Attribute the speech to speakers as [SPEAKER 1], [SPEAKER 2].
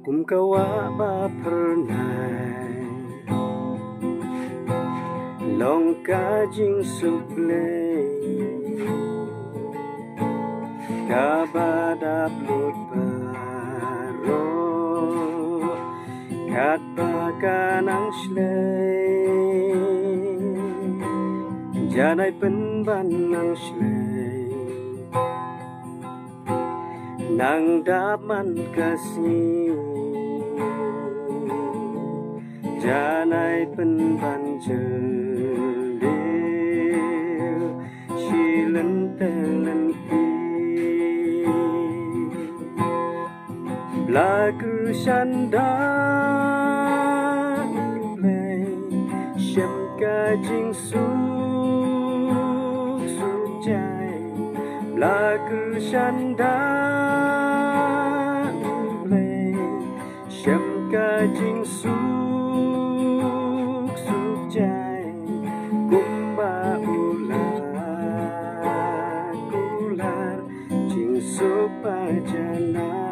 [SPEAKER 1] Kumkawa ba pernah long kajing suplay kabadap lut baro kat bakanang slay janay penban ng slay nang daman kasi janay penban jelil silen telenpi lagu sanda play shem kajing suk jai lagu sanda play shem kajing suk jai kumba ular jing suk pajana